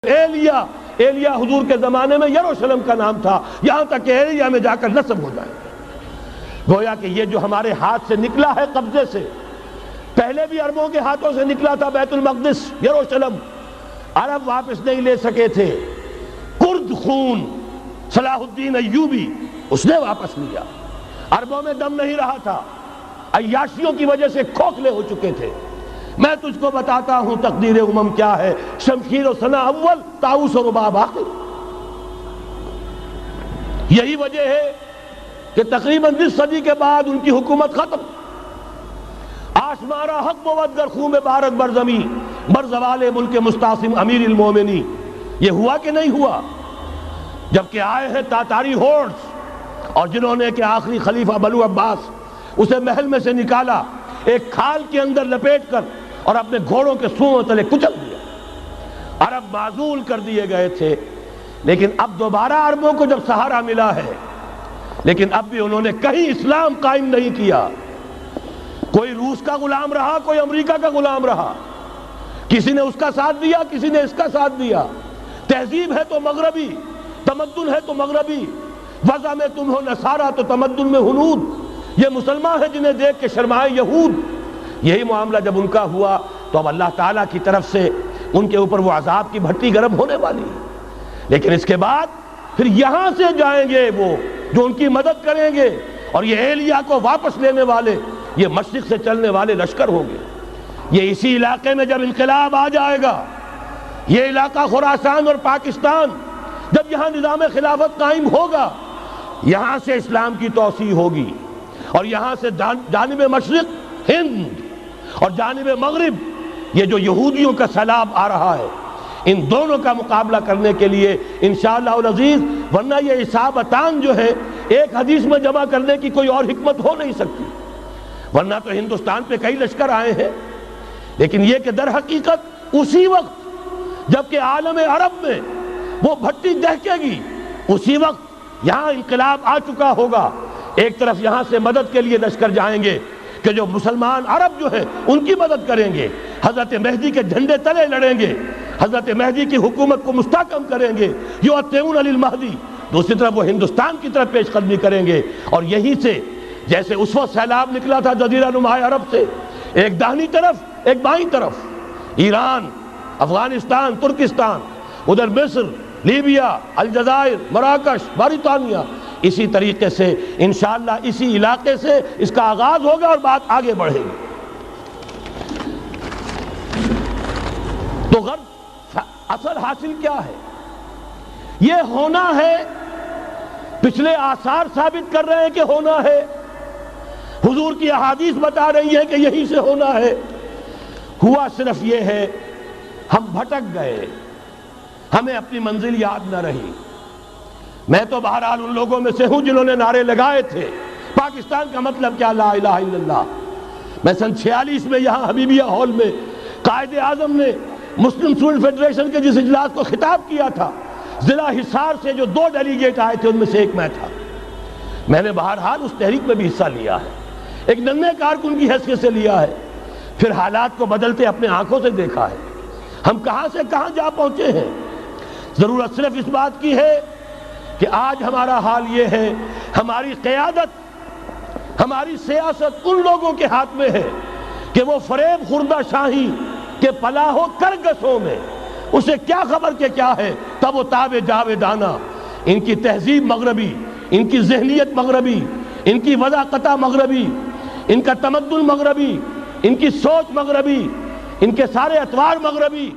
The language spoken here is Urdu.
ایلیا حضور کے زمانے میں یروشلم کا نام تھا، یہاں تک کہ ایلیا میں جا کر نسب ہو جائے. گویا کہ یہ جو ہمارے ہاتھ سے نکلا ہے قبضے سے، پہلے بھی عربوں کے ہاتھوں سے نکلا تھا. بیت المقدس، یروشلم عرب واپس نہیں لے سکے تھے. کرد خون صلاح الدین ایوبی اس نے واپس لیا. عربوں میں دم نہیں رہا تھا، عیاشیوں کی وجہ سے کھوکھلے ہو چکے تھے. میں تجھ کو بتاتا ہوں تقدیر امم کیا ہے، شمشیر و ثنا اول، طاؤس و رباب آخر. یہی وجہ ہے کہ تقریباً 20 صدی کے بعد ان کی حکومت ختم. آشمارا حق بود گر خون بارد بر زمین، بر زوال ملک مستعصم امیر المومنی. یہ ہوا کہ نہیں ہوا؟ جبکہ آئے ہیں تاتاری ہورڈز، اور جنہوں نے کہ آخری خلیفہ بنو عباس اسے محل میں سے نکالا، ایک کھال کے اندر لپیٹ کر اور اپنے گھوڑوں کے سوؤں تلے کچل دیا. عرب معزول کر دیے گئے تھے. لیکن اب دوبارہ عربوں کو جب سہارا ملا ہے، لیکن اب بھی انہوں نے کہیں اسلام قائم نہیں کیا. کوئی روس کا غلام رہا، کوئی امریکہ کا غلام رہا. کسی نے اس کا ساتھ دیا، کسی نے اس کا ساتھ دیا. تہذیب ہے تو مغربی، تمدن ہے تو مغربی. وضع میں تم ہو نصارہ تو تمدن میں ہنود. یہ مسلمان ہیں جنہیں دیکھ کے شرمائے یہود. یہی معاملہ جب ان کا ہوا تو اب اللہ تعالیٰ کی طرف سے ان کے اوپر وہ عذاب کی بھٹی گرم ہونے والی ہے. لیکن اس کے بعد پھر یہاں سے جائیں گے وہ جو ان کی مدد کریں گے، اور یہ ایلیا کو واپس لینے والے یہ مشرق سے چلنے والے لشکر ہوں گے. یہ اسی علاقے میں جب انقلاب آ جائے گا، یہ علاقہ خراسان اور پاکستان، جب یہاں نظام خلافت قائم ہوگا، یہاں سے اسلام کی توسیع ہوگی. اور یہاں سے جانب مشرق ہند اور جانب مغرب یہ جو یہودیوں کا سیلاب آ رہا ہے، ان دونوں کا مقابلہ کرنے کے لیے انشاءاللہ العزیز، ورنہ یہ اصابتان جو ہے ایک حدیث میں جمع کرنے کی کوئی اور حکمت ہو نہیں سکتی. ورنہ تو ہندوستان پہ کئی لشکر آئے ہیں. لیکن یہ کہ در حقیقت اسی وقت جب کہ عالم عرب میں وہ بھٹی دہکے گی، اسی وقت یہاں انقلاب آ چکا ہوگا. ایک طرف یہاں سے مدد کے لیے لشکر جائیں گے کہ جو مسلمان عرب جو ہیں ان کی مدد کریں گے، حضرت مہدی کے جھنڈے تلے لڑیں گے، حضرت مہدی کی حکومت کو مستحکم کریں گے، یؤتون للمہدی. دوسری طرف وہ ہندوستان کی طرف پیش قدمی کریں گے. اور یہیں سے جیسے اس وقت سیلاب نکلا تھا جزیرہ نما عرب سے، ایک داہنی طرف ایک بائیں طرف، ایران، افغانستان، ترکستان، ادھر مصر، لیبیا، الجزائر، مراکش، موریطانیہ، اسی طریقے سے انشاءاللہ اسی علاقے سے اس کا آغاز ہوگا اور بات آگے بڑھے گی. تو غرض اصل حاصل کیا ہے؟ یہ ہونا ہے. پچھلے آثار ثابت کر رہے ہیں کہ ہونا ہے، حضور کی احادیث بتا رہی ہیں کہ یہی سے ہونا ہے. ہوا صرف یہ ہے ہم بھٹک گئے، ہمیں اپنی منزل یاد نہ رہی. میں تو بہرحال ان لوگوں میں سے ہوں جنہوں نے نعرے لگائے تھے پاکستان کا مطلب کیا، لا الہ الا اللہ. میں سن 46 میں یہاں حبیبیہ ہال میں قائد اعظم نے مسلم اسٹوڈنٹ فیڈریشن کے جس اجلاس کو خطاب کیا تھا، ضلع حصار سے جو 2 ڈیلیگیٹ آئے تھے ان میں سے ایک میں تھا. میں نے بہرحال اس تحریک میں بھی حصہ لیا ہے، ایک ننھے کارکن کی حیثیت سے لیا ہے. پھر حالات کو بدلتے اپنے آنکھوں سے دیکھا ہے. ہم کہاں سے کہاں جا پہنچے ہیں. ضرورت صرف اس بات کی ہے کہ آج ہمارا حال یہ ہے، ہماری قیادت، ہماری سیاست ان لوگوں کے ہاتھ میں ہے کہ وہ فریب خوردہ شاہی کے پلاح و کرگسوں میں اسے کیا خبر کہ کیا ہے، تب وہ تاب جاویدانہ. ان کی تہذیب مغربی، ان کی ذہنیت مغربی، ان کی وضاقتہ مغربی، ان کا تمدن مغربی، ان کی سوچ مغربی، ان کے سارے اطوار مغربی.